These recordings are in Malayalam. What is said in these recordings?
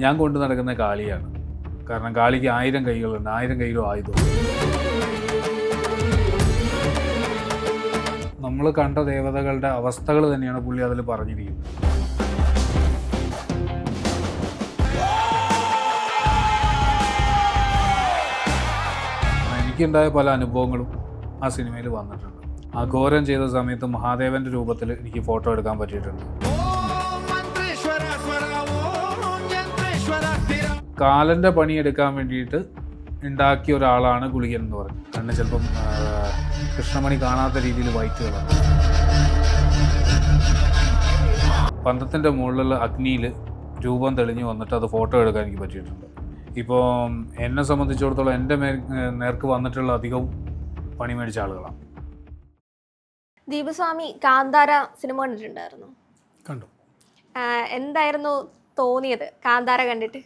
ഞാൻ കൊണ്ടു നടക്കുന്ന കാളിയാണ്. കാരണം കാളിക്ക് 1000 കൈകളുണ്ട്, 1000 കൈയിലും ആയുധം. നമ്മൾ കണ്ട ദേവതകളുടെ അവസ്ഥകൾ തന്നെയാണ് പുള്ളി അതിൽ പറഞ്ഞിരിക്കുന്നത്. എനിക്കുണ്ടായ പല അനുഭവങ്ങളും ആ സിനിമയിൽ വന്നിട്ടുണ്ട്. അഘോരം ചെയ്ത സമയത്ത് മഹാദേവന്റെ രൂപത്തിൽ എനിക്ക് ഫോട്ടോ എടുക്കാൻ പറ്റിയിട്ടുണ്ട്. കാലന്റെ പണിയെടുക്കാൻ വേണ്ടിയിട്ട് ഉണ്ടാക്കിയ ഒരാളാണ് ഗുളികൻ എന്ന് പറയുന്നത്. കണ്ണ് ചിലപ്പം കൃഷ്ണമണി കാണാത്ത രീതിയിൽ വൈറ്റ് കളർ. പന്തത്തിൻ്റെ മുകളിലുള്ള അഗ്നിയിൽ രൂപം തെളിഞ്ഞു വന്നിട്ട് അത് ഫോട്ടോ എടുക്കാൻ എനിക്ക് പറ്റിയിട്ടുണ്ട്. ഇപ്പോൾ എന്നെ സംബന്ധിച്ചിടത്തോളം എൻ്റെ നേർക്ക് വന്നിട്ടുള്ള അധികവും പണി മേടിച്ച ആളുകളാണ്. ദീപസ്വാമി കാന്താര സിനിമ കണ്ടിട്ടുണ്ടായിരുന്നു? കണ്ടു. എന്തായിരുന്നു തോന്നിയത് കാന്താര കണ്ടിട്ട്?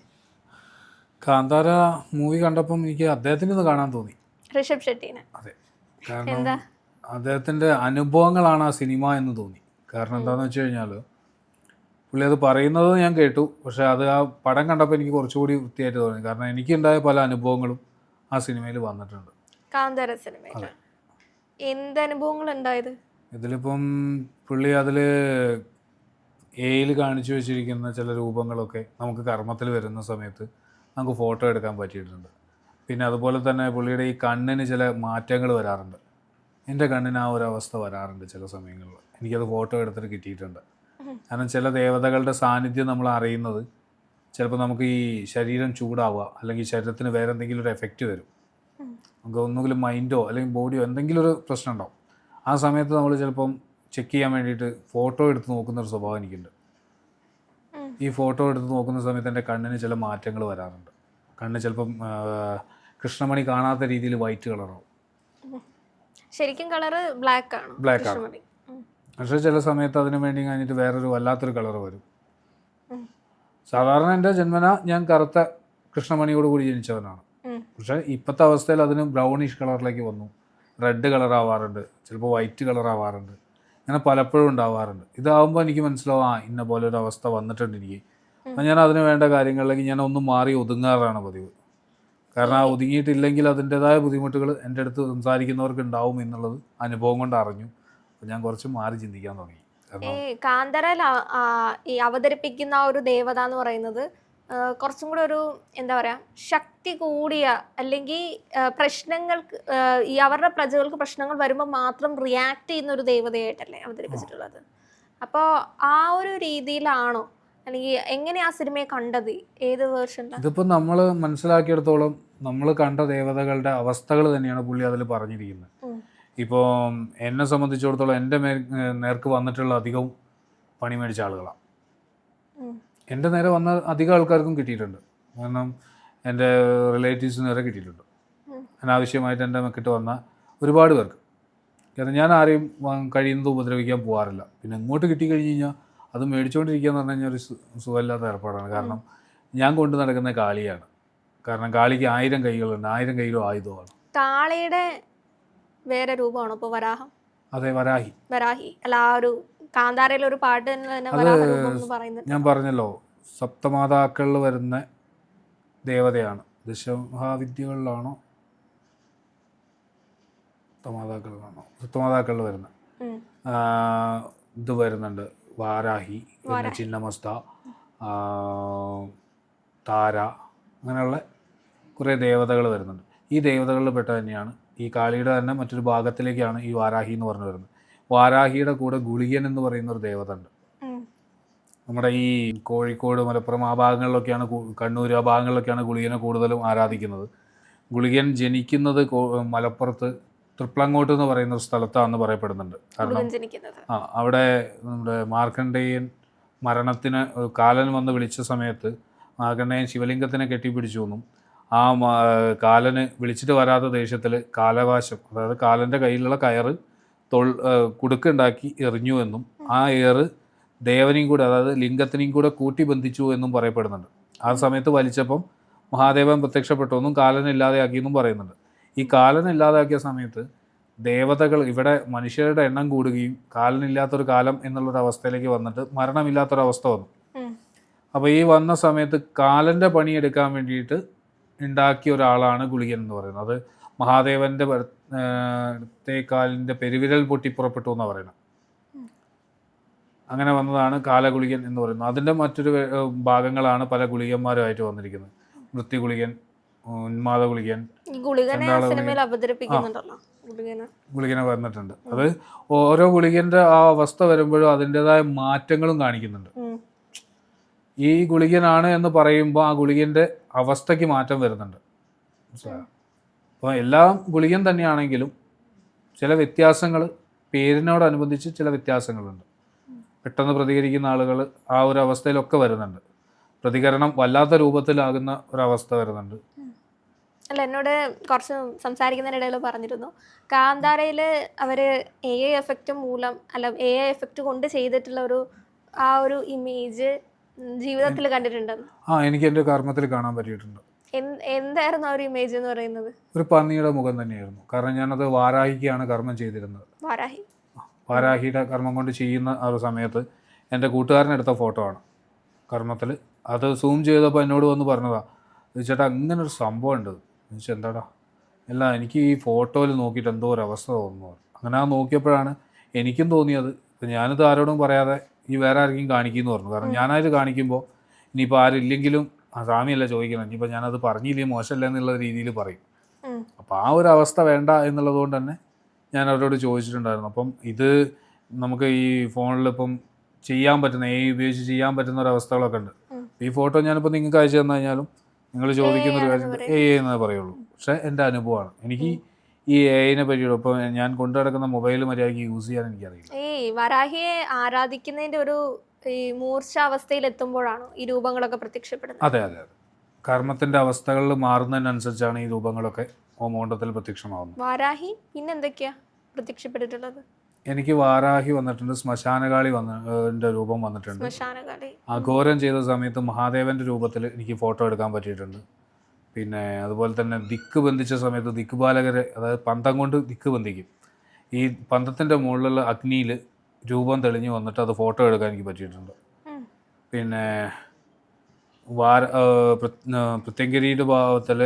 കാന്താര മൂവി കണ്ടപ്പം എനിക്ക് അദ്ദേഹത്തിന് ഇത് കാണാൻ തോന്നി, ഋഷഭ് ഷെട്ടിനെ. അതെ, കാരണം അദ്ദേഹത്തിൻ്റെ അനുഭവങ്ങളാണ് ആ സിനിമ എന്ന് തോന്നി. കാരണം എന്താണെന്ന് വെച്ച് കഴിഞ്ഞാൽ പുള്ളി അത് പറയുന്നത് ഞാൻ കേട്ടു, പക്ഷേ അത് ആ പടം കണ്ടപ്പോൾ എനിക്ക് കുറച്ചുകൂടി വൃത്തിയായിട്ട് തോന്നി. കാരണം എനിക്കുണ്ടായ പല അനുഭവങ്ങളും ആ സിനിമയിൽ വന്നിട്ടുണ്ട്. കാന്താര സിനിമയിൽ എന്ത് അനുഭവങ്ങൾ ഉണ്ടായത്? ഇതിലിപ്പം പുള്ളി അതിൽ എയിൽ കാണിച്ചു വെച്ചിരിക്കുന്ന ചില രൂപങ്ങളൊക്കെ നമുക്ക് കർമ്മത്തിൽ വരുന്ന സമയത്ത് നമുക്ക് ഫോട്ടോ എടുക്കാൻ പറ്റിയിട്ടുണ്ട്. പിന്നെ അതുപോലെ തന്നെ പുള്ളിയുടെ ഈ കണ്ണിന് ചില മാറ്റങ്ങൾ വരാറുണ്ട്. എൻ്റെ കണ്ണിന് ആ ഒരു അവസ്ഥ വരാറുണ്ട് ചില സമയങ്ങളിൽ. എനിക്കത് ഫോട്ടോ എടുത്തിട്ട് കിട്ടിയിട്ടുണ്ട്. കാരണം ചില ദേവതകളുടെ സാന്നിധ്യം നമ്മൾ അറിയുന്നത് ചിലപ്പോൾ നമുക്ക് ഈ ശരീരം ചൂടാവുക, അല്ലെങ്കിൽ ശരീരത്തിന് വേറെ എന്തെങ്കിലും ഒരു എഫക്റ്റ് വരും. നമുക്ക് ഒന്നുകിലും മൈൻഡോ അല്ലെങ്കിൽ ബോഡിയോ എന്തെങ്കിലും ഒരു പ്രശ്നം ഉണ്ടാവും. ആ സമയത്ത് നമ്മൾ ചിലപ്പം ചെക്ക് ചെയ്യാൻ വേണ്ടിയിട്ട് ഫോട്ടോ എടുത്ത് നോക്കുന്നൊരു സ്വഭാവം എനിക്കുണ്ട്. ഈ ഫോട്ടോ എടുത്ത് നോക്കുന്ന സമയത്ത് എൻ്റെ കണ്ണിന് ചില മാറ്റങ്ങൾ വരാറുണ്ട്. കണ്ണ് ചിലപ്പം കൃഷ്ണമണി കാണാത്ത രീതിയിൽ വൈറ്റ് കളറാവും. ശരിക്കും കളറ് ബ്ലാക്ക് ആണ്. പക്ഷേ ചില സമയത്ത് അതിനു വേണ്ടി കഴിഞ്ഞിട്ട് വേറൊരു വല്ലാത്തൊരു കളർ വരും. സാധാരണ എൻ്റെ ജന്മന ഞാൻ കറുത്ത കൃഷ്ണമണിയോട് കൂടി ജനിച്ചവനാണ്. പക്ഷേ ഇപ്പോഴത്തെ അവസ്ഥയിൽ അതിന് ബ്രൗണിഷ് കളറിലേക്ക് വന്നു. റെഡ് കളർ ആവാറുണ്ട്, ചിലപ്പോൾ വൈറ്റ് കളർ ആവാറുണ്ട്. അങ്ങനെ പലപ്പോഴും ഉണ്ടാവാറുണ്ട്. ഇതാവുമ്പോൾ എനിക്ക് മനസ്സിലാവും ഇന്ന പോലെ ഒരു അവസ്ഥ വന്നിട്ടുണ്ട് എനിക്ക്. അപ്പം ഞാൻ അതിന് വേണ്ട കാര്യങ്ങളിലേക്ക് ഞാൻ ഒന്ന് മാറി ഒതുങ്ങാറാണ് പതിവ്. കാരണം ആ ഒതുങ്ങിയിട്ടില്ലെങ്കിൽ അതിൻ്റെതായ ബുദ്ധിമുട്ടുകൾ എൻ്റെ അടുത്ത് സംസാരിക്കുന്നവർക്ക് ഉണ്ടാവും എന്നുള്ളത് അനുഭവം കൊണ്ട് അറിഞ്ഞു. അപ്പം ഞാൻ കുറച്ച് മാറി ചിന്തിക്കാൻ തുടങ്ങി. കാന്താരയിൽ ഈ അവതരിപ്പിക്കുന്ന ആ ഒരു ദേവത എന്ന് പറയുന്നത് കുറച്ചും കൂടെ ഒരു എന്താ പറയുക, ശക്തി കൂടിയ, അല്ലെങ്കിൽ പ്രശ്നങ്ങൾക്ക് ഈ അവരുടെ പ്രജകൾക്ക് പ്രശ്നങ്ങൾ വരുമ്പോൾ മാത്രം റിയാക്ട് ചെയ്യുന്ന ഒരു ദേവതയായിട്ടല്ലേ അവതരിപ്പിച്ചിട്ടുള്ളത്? അപ്പോൾ ആ ഒരു രീതിയിലാണോ, അല്ലെങ്കിൽ എങ്ങനെയാ ആ സിനിമയെ കണ്ടത്? ഏത് വേർഷനിലാണ്? ഇതിപ്പോൾ നമ്മൾ മനസ്സിലാക്കിയെടുത്തോളം നമ്മൾ കണ്ട ദേവതകളുടെ അവസ്ഥകൾ തന്നെയാണ് പുള്ളി അതിൽ പറഞ്ഞിരിക്കുന്നത്. ഇപ്പോൾ എന്നെ സംബന്ധിച്ചിടത്തോളം എൻ്റെ നേർക്ക് വന്നിട്ടുള്ള അധികവും പണി മേടിച്ച ആളുകളാണ്. എൻ്റെ നേരെ വന്ന അധികം ആൾക്കാർക്കും കിട്ടിയിട്ടുണ്ട്. കാരണം എൻ്റെ റിലേറ്റീവ്സിന് നേരെ കിട്ടിയിട്ടുണ്ട്. അനാവശ്യമായിട്ട് എൻ്റെ മെക്കിട്ട് വന്ന ഒരുപാട് പേർക്ക്. കാരണം ഞാൻ ആരെയും കഴിയുന്നത് ഉപദ്രവിക്കാൻ പോകാറില്ല. പിന്നെ ഇങ്ങോട്ട് കിട്ടിക്കഴിഞ്ഞ് കഴിഞ്ഞാൽ അത് മേടിച്ചുകൊണ്ടിരിക്കുക എന്ന് പറഞ്ഞു കഴിഞ്ഞാൽ ഒരു സുഖമില്ലാത്ത ഏർപ്പാടാണ്. കാരണം ഞാൻ കൊണ്ടു നടക്കുന്ന കാളിയാണ്. കാരണം കാളിക്ക് 1000 കൈകളുണ്ട്, 1000 കൈയിലും ആയുധമാണ്. കാളിയുടെ വേറെ രൂപമാണോ ഇപ്പോൾ വരാഹം? അതെ, വരാഹി. വരാഹി അല്ല, ആ ഒരു കാന്താരയിലെ ഒരു പാട്ട് തന്നെ വരാഹ രൂപം എന്ന് പറയുന്നത്. ഞാൻ പറഞ്ഞല്ലോ, സപ്തമാതാക്കളിൽ വരുന്ന ദേവതയാണ്. ദശമഹാവിദ്യകളിലാണോ സപ്തമാതാക്കളിൽ വരുന്ന ഇത് വരുന്നുണ്ട്. വാരാഹി, പിന്നെ ചിന്നമസ്ത, താര, അങ്ങനെയുള്ള കുറേ ദേവതകൾ വരുന്നുണ്ട്. ഈ ദേവതകളിൽ പെട്ട തന്നെയാണ് ഈ കാളിയുടെ തന്നെ മറ്റൊരു ഭാഗത്തിലേക്കാണ് ഈ വാരാഹി എന്ന് പറഞ്ഞു വരുന്നത്. വാരാഹിയുടെ കൂടെ ഗുളികൻ എന്ന് പറയുന്ന ഒരു ദേവത ഉണ്ട്. നമ്മുടെ ഈ കോഴിക്കോട്, മലപ്പുറം ആ ഭാഗങ്ങളിലൊക്കെയാണ്, കണ്ണൂർ ആ ഭാഗങ്ങളിലൊക്കെയാണ് ഗുളികനെ കൂടുതലും ആരാധിക്കുന്നത്. ഗുളികൻ ജനിക്കുന്നത് മലപ്പുറത്ത് തൃപ്ലങ്ങോട്ട് എന്ന് പറയുന്ന ഒരു സ്ഥലത്താണെന്ന് പറയപ്പെടുന്നുണ്ട്. കാരണം അവിടെ നമ്മുടെ മാർക്കണ്ഡേയൻ മരണത്തിന് കാലൻ വന്ന് വിളിച്ച സമയത്ത് മാർക്കണ്ഡേയൻ ശിവലിംഗത്തിനെ കെട്ടിപ്പിടിച്ചു എന്നും ആ കാലന് വിളിച്ചിട്ട് വരാത്ത ദേഷ്യത്തിൽ കാലവാശം, അതായത് കാലൻ്റെ കയ്യിലുള്ള കയറ് കുടുക്കുണ്ടാക്കി എറിഞ്ഞു എന്നും ആ ഏറ് ദേവനെയും കൂടെ, അതായത് ലിംഗത്തിനെയും കൂടെ കൂട്ടി ബന്ധിച്ചു എന്നും പറയപ്പെടുന്നുണ്ട്. ആ സമയത്ത് വലിച്ചപ്പം മഹാദേവൻ പ്രത്യക്ഷപ്പെട്ടു എന്നും കാലനെ ഇല്ലാതെയാക്കിയെന്നും പറയുന്നുണ്ട്. ഈ കാലനെ ഇല്ലാതാക്കിയ സമയത്ത് ദേവതകൾ ഇവിടെ മനുഷ്യരുടെ എണ്ണം കൂടുകയും കാലനില്ലാത്തൊരു കാലം എന്നുള്ളൊരവസ്ഥയിലേക്ക് വന്നിട്ട് മരണമില്ലാത്തൊരവസ്ഥ വന്നു. അപ്പോൾ ഈ വന്ന സമയത്ത് കാലൻ്റെ പണിയെടുക്കാൻ വേണ്ടിയിട്ട് ഉണ്ടാക്കിയ ഒരാളാണ് ഗുളികൻ എന്ന് പറയുന്നത്. അത് മഹാദേവൻ്റെ കാലിൻ്റെ പെരുവിരൽ പൊട്ടി പുറപ്പെട്ടു എന്നാണ് പറയുന്നത്. അങ്ങനെ വന്നതാണ് കാലഗുളികൻ എന്ന് പറയുന്നത്. അതിൻ്റെ മറ്റൊരു ഭാഗങ്ങളാണ് പല ഗുളികന്മാരുമായിട്ട് വന്നിരിക്കുന്നത്. മൃത്യു ഗുളികൻ, ഉന്മാദ ഗുളികൻ, ഗുളികനെ വന്നിട്ടുണ്ട്. അത് ഓരോ ഗുളികൻ്റെ ആ അവസ്ഥ വരുമ്പോഴും അതിൻ്റെതായ മാറ്റങ്ങളും കാണിക്കുന്നുണ്ട്. ഈ ഗുളികനാണ് എന്ന് പറയുമ്പോൾ ആ ഗുളികൻ്റെ അവസ്ഥയ്ക്ക് മാറ്റം വരുന്നുണ്ട്. അപ്പോൾ എല്ലാം ഗുളികൻ തന്നെയാണെങ്കിലും ചില വ്യത്യാസങ്ങൾ, പേരിനോടനുബന്ധിച്ച് ചില വ്യത്യാസങ്ങളുണ്ട്. പെട്ടെന്ന് പ്രതികരിക്കുന്ന ആളുകൾ ആ ഒരു അവസ്ഥയിലൊക്കെ വരുന്നുണ്ട്. പ്രതികരണം വല്ലാത്ത രൂപത്തിലാകുന്ന ഒരവസ്ഥ വരുന്നുണ്ട്. അല്ല, എന്നോട് കുറച്ച് സംസാരിക്കുന്നതിനിടയിൽ പറഞ്ഞിരുന്നു, കാന്താരയിൽ അവർ AI എഫക്റ്റ് മൂലം, അല്ല AI എഫക്റ്റ് കൊണ്ട് ചെയ്തിട്ടുള്ള ആ ഒരു ഇമേജ് ജീവിതത്തിൽ കണ്ടിട്ടുണ്ടെന്ന്. എനിക്ക് എൻ്റെ കർമ്മത്തിൽ കാണാൻ പറ്റിയിട്ടുണ്ട്. എന്തായിരുന്നു ആ ഒരു ഇമേജ് എന്ന് പറയുന്നത്? ഒരു പന്നിയുടെ മുഖം തന്നെയായിരുന്നു. കാരണം ഞാനത് വാരാഹിക്കാണ് കർമ്മം ചെയ്തിരുന്നത്. വാരാഹിയുടെ കർമ്മം കൊണ്ട് ചെയ്യുന്ന ആ ഒരു സമയത്ത് എൻ്റെ കൂട്ടുകാരനെടുത്ത ഫോട്ടോ ആണ് കർമ്മത്തിൽ. അത് സൂം ചെയ്തപ്പോൾ എന്നോട് വന്ന് പറഞ്ഞതാണ്, ചേട്ടാ അങ്ങനൊരു സംഭവം ഉണ്ട്. ചോദിച്ചാൽ എന്താടാ? അല്ല, എനിക്ക് ഈ ഫോട്ടോയിൽ നോക്കിയിട്ട് എന്തോ ഒരു അവസ്ഥ തോന്നുന്നു. അങ്ങനെ ആ നോക്കിയപ്പോഴാണ് എനിക്കും തോന്നിയത്. ഇപ്പം ഞാനിത് ആരോടും പറയാതെ ഈ വേറെ ആർക്കും കാണിക്കുമെന്ന് പറഞ്ഞു. കാരണം ഞാനത് കാണിക്കുമ്പോൾ ഇനിയിപ്പോൾ ആരില്ലെങ്കിലും ആ സ്വാമിയല്ല ചോദിക്കണം, ഇനിയിപ്പോൾ ഞാനത് പറഞ്ഞില്ലേ മോശമല്ല എന്നുള്ള രീതിയിൽ പറയും. അപ്പോൾ ആ ഒരു അവസ്ഥ വേണ്ട എന്നുള്ളത് കൊണ്ട് തന്നെ ഞാൻ അവരോട് ചോദിച്ചിട്ടുണ്ടായിരുന്നു. അപ്പം ഇത് നമുക്ക് ഈ ഫോണിൽ ഇപ്പം ചെയ്യാൻ പറ്റുന്ന, AI ഉപയോഗിച്ച് ചെയ്യാൻ പറ്റുന്ന ഒരു അവസ്ഥകളൊക്കെ ഉണ്ട്. ഈ ഫോട്ടോ ഞാനിപ്പോൾ നിങ്ങൾക്ക് അയച്ചു തന്നു കഴിഞ്ഞാലും നിങ്ങൾ ചോദിക്കുന്ന ഒരു കാര്യം AI എന്നേ പറയുള്ളൂ. പക്ഷേ എൻ്റെ അനുഭവമാണ്. എനിക്ക് ഈ AI-നെ പറ്റിയുള്ള, ഇപ്പോൾ ഞാൻ കൊണ്ടു നടക്കുന്ന മൊബൈൽ മര്യാദയ്ക്ക് യൂസ് ചെയ്യാൻ എനിക്കറിയില്ല. വരാഹിയെ ആരാധിക്കുന്നതിൻ്റെ ഒരു മൂർച്ച അവസ്ഥയിൽ എത്തുമ്പോഴാണ് ഈ രൂപങ്ങളൊക്കെ പ്രത്യക്ഷപ്പെടുന്നത്. അതെ അതെ അതെ. കർമ്മത്തിൻ്റെ അവസ്ഥകളിൽ മാറുന്നതിനനുസരിച്ചാണ് ഈ രൂപങ്ങളൊക്കെ ഹോമകുണ്ഡത്തിൽ പ്രത്യക്ഷമാകുന്നത്. വാരാഹി പിന്നെ എന്തൊക്കെയാ പ്രത്യക്ഷപ്പെട്ടിട്ടുള്ളത്? എനിക്ക് വാരാഹി വന്നിട്ടുണ്ട്, ശ്മശാനകാളി രൂപം വന്നിട്ടുണ്ട്. അഘോരം ചെയ്ത സമയത്ത് മഹാദേവൻ്റെ രൂപത്തിൽ എനിക്ക് ഫോട്ടോ എടുക്കാൻ പറ്റിയിട്ടുണ്ട്. പിന്നെ അതുപോലെ തന്നെ ദിക്ക് ബന്ധിച്ച സമയത്ത് ദിക്കുപാലകരെ, അതായത് പന്തം കൊണ്ട് ദിക്ക് ബന്ധിക്കും. ഈ പന്തത്തിൻ്റെ മുകളിലുള്ള അഗ്നിയിൽ രൂപം തെളിഞ്ഞ് വന്നിട്ട് അത് ഫോട്ടോ എടുക്കാൻ എനിക്ക് പറ്റിയിട്ടുണ്ട്. പിന്നെ പ്രത്യങ്കരിയുടെ ഭാവത്തിൽ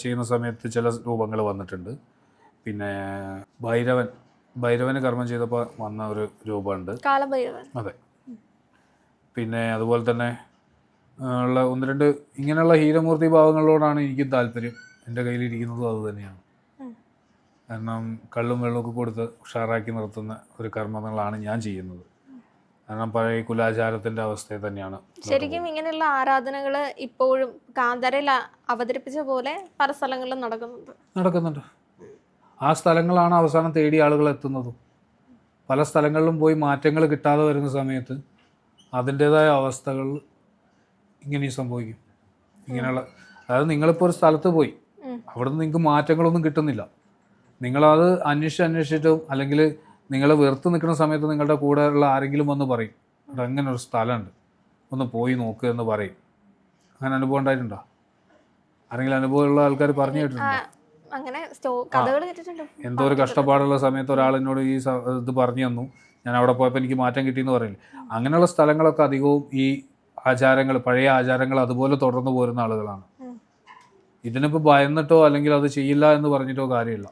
ചെയ്യുന്ന സമയത്ത് ചില രൂപങ്ങൾ വന്നിട്ടുണ്ട്. പിന്നെ ഭൈരവന് കർമ്മം ചെയ്തപ്പോൾ വന്ന ഒരു രൂപമുണ്ട്, അതെ. പിന്നെ അതുപോലെ തന്നെ ഉള്ള ഒന്ന് രണ്ട് ഇങ്ങനെയുള്ള ഹീരമൂർത്തി ഭാവങ്ങളോടാണ് എനിക്ക് താല്പര്യം. എൻ്റെ കയ്യിലിരിക്കുന്നതും അത് തന്നെയാണ്. കാരണം കള്ളും വെള്ളമൊക്കെ കൊടുത്ത് ഉഷാറാക്കി നിർത്തുന്ന ഒരു കർമ്മങ്ങളാണ് ഞാൻ ചെയ്യുന്നത്. കാരണം പഴയ കുലാചാരത്തിൻ്റെ അവസ്ഥയെ തന്നെയാണ്. ശരിക്കും ഇങ്ങനെയുള്ള ആരാധനകൾ ഇപ്പോഴും കാന്താരയിൽ അവതരിപ്പിച്ച പോലെ പല സ്ഥലങ്ങളിലും നടക്കുന്നുണ്ട്. ആ സ്ഥലങ്ങളാണ് അവസാനം തേടി ആളുകൾ എത്തുന്നതും. പല സ്ഥലങ്ങളിലും പോയി മാറ്റങ്ങൾ കിട്ടാതെ വരുന്ന സമയത്ത് അതിൻ്റേതായ അവസ്ഥകൾ ഇങ്ങനെയും സംഭവിക്കും. ഇങ്ങനെയുള്ള, അതായത് നിങ്ങളിപ്പോൾ ഒരു സ്ഥലത്ത് പോയി അവിടെ നിന്ന് നിങ്ങൾക്ക് മാറ്റങ്ങളൊന്നും കിട്ടുന്നില്ല. നിങ്ങളത് അന്വേഷിച്ചിട്ടും അല്ലെങ്കിൽ നിങ്ങൾ വെറുത്ത് നിൽക്കുന്ന സമയത്ത് നിങ്ങളുടെ കൂടെ ഉള്ള ആരെങ്കിലും വന്ന് പറയും, അവിടെ അങ്ങനെ ഒരു സ്ഥലമുണ്ട്, ഒന്ന് പോയി നോക്കുക എന്ന് പറയും. അങ്ങനെ അനുഭവം ഉണ്ടായിട്ടുണ്ടോ? ആരെങ്കിലും അനുഭവമുള്ള ആൾക്കാർ പറഞ്ഞു കേട്ടിട്ടുണ്ടോ? എന്തോ ഒരു കഷ്ടപ്പാടുള്ള സമയത്ത് ഒരാളെന്നോട് ഈ ഇത് പറഞ്ഞു തന്നു, ഞാൻ അവിടെ പോയപ്പോൾ എനിക്ക് മാറ്റം കിട്ടിയെന്ന് പറയില്ല. അങ്ങനെയുള്ള സ്ഥലങ്ങളൊക്കെ അധികവും ഈ ആചാരങ്ങൾ, പഴയ ആചാരങ്ങൾ അതുപോലെ തുടർന്ന് പോരുന്ന ആളുകളാണ്. ഇതിനിപ്പോൾ ഭയന്നിട്ടോ അല്ലെങ്കിൽ അത് ചെയ്യില്ല എന്ന് പറഞ്ഞിട്ടോ കാര്യമില്ല.